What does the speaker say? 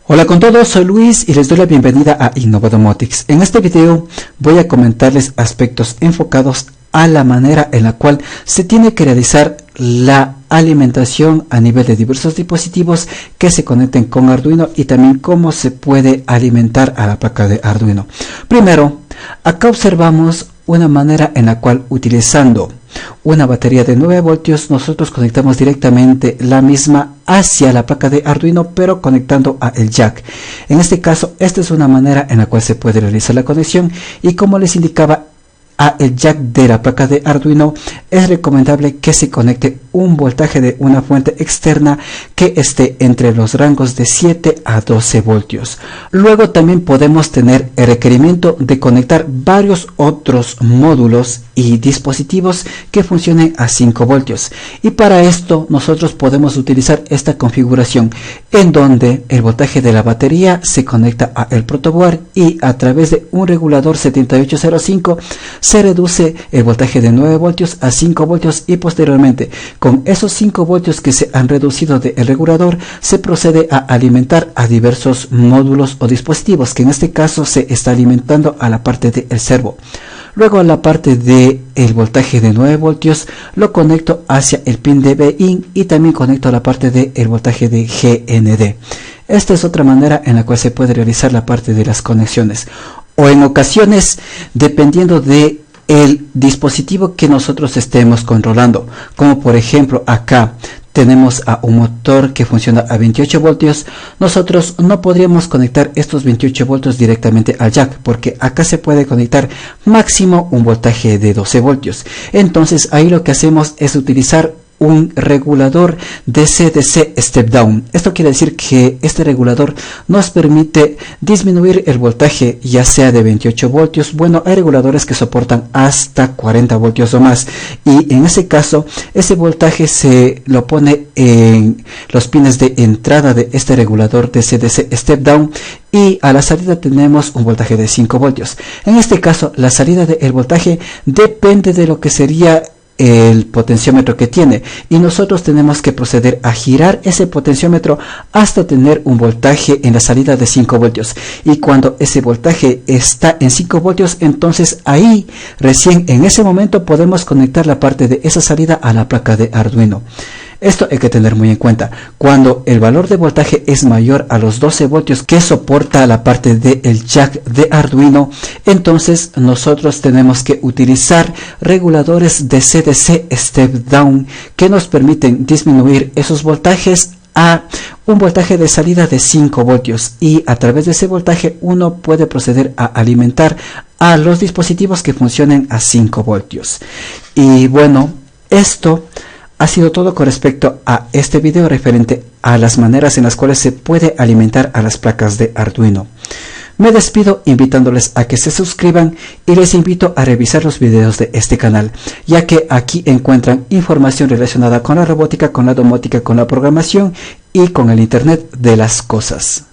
Hola con todos, soy Luis y les doy la bienvenida a Innovadomotics. En este video voy a comentarles aspectos enfocados a la manera en la cual se tiene que realizar la alimentación a nivel de diversos dispositivos que se conecten con Arduino y también cómo se puede alimentar a la placa de Arduino. Primero, acá observamos una manera en la cual utilizando una batería de 9 voltios nosotros conectamos directamente la misma hacia la placa de Arduino, pero conectando a el jack. En este caso, esta es una manera en la cual se puede realizar la conexión, y como les indicaba, a el jack de la placa de Arduino es recomendable que se conecte un voltaje de una fuente externa que esté entre los rangos de 7 a 12 voltios. Luego también podemos tener el requerimiento de conectar varios otros módulos y dispositivos que funcionen a 5 voltios, y para esto nosotros podemos utilizar esta configuración en donde el voltaje de la batería se conecta a el protoboard y a través de un regulador 7805 se reduce el voltaje de 9 voltios a 5 voltios, y posteriormente con esos 5 voltios que se han reducido del regulador se procede a alimentar a diversos módulos o dispositivos, que en este caso se está alimentando a la parte del servo. Luego a la parte de el voltaje de 9 voltios lo conecto hacia el pin de B-in y también conecto a la parte de el voltaje de GND. Esta es otra manera en la cual se puede realizar la parte de las conexiones, o en ocasiones dependiendo de el dispositivo que nosotros estemos controlando, como por ejemplo acá tenemos a un motor que funciona a 28 voltios, nosotros no podríamos conectar estos 28 voltios directamente al jack, porque acá se puede conectar máximo un voltaje de 12 voltios. Entonces ahí lo que hacemos es utilizar un regulador DC-DC step down. Esto quiere decir que este regulador nos permite disminuir el voltaje ya sea de 28 voltios. Bueno, hay reguladores que soportan hasta 40 voltios o más, y en ese caso ese voltaje se lo pone en los pines de entrada de este regulador DC-DC step down, y a la salida tenemos un voltaje de 5 voltios. En este caso la salida del voltaje depende de lo que sería el potenciómetro que tiene, y nosotros tenemos que proceder a girar ese potenciómetro hasta tener un voltaje en la salida de 5 voltios, y cuando ese voltaje está en 5 voltios, entonces ahí recién en ese momento podemos conectar la parte de esa salida a la placa de Arduino. Esto hay que tener muy en cuenta. Cuando el valor de voltaje es mayor a los 12 voltios que soporta la parte del jack de Arduino, entonces nosotros tenemos que utilizar reguladores de DC-DC step down que nos permiten disminuir esos voltajes a un voltaje de salida de 5 voltios, y a través de ese voltaje uno puede proceder a alimentar a los dispositivos que funcionen a 5 voltios. Y bueno, esto ha sido todo con respecto a este video referente a las maneras en las cuales se puede alimentar a las placas de Arduino. Me despido invitándoles a que se suscriban y les invito a revisar los videos de este canal, ya que aquí encuentran información relacionada con la robótica, con la domótica, con la programación y con el Internet de las cosas.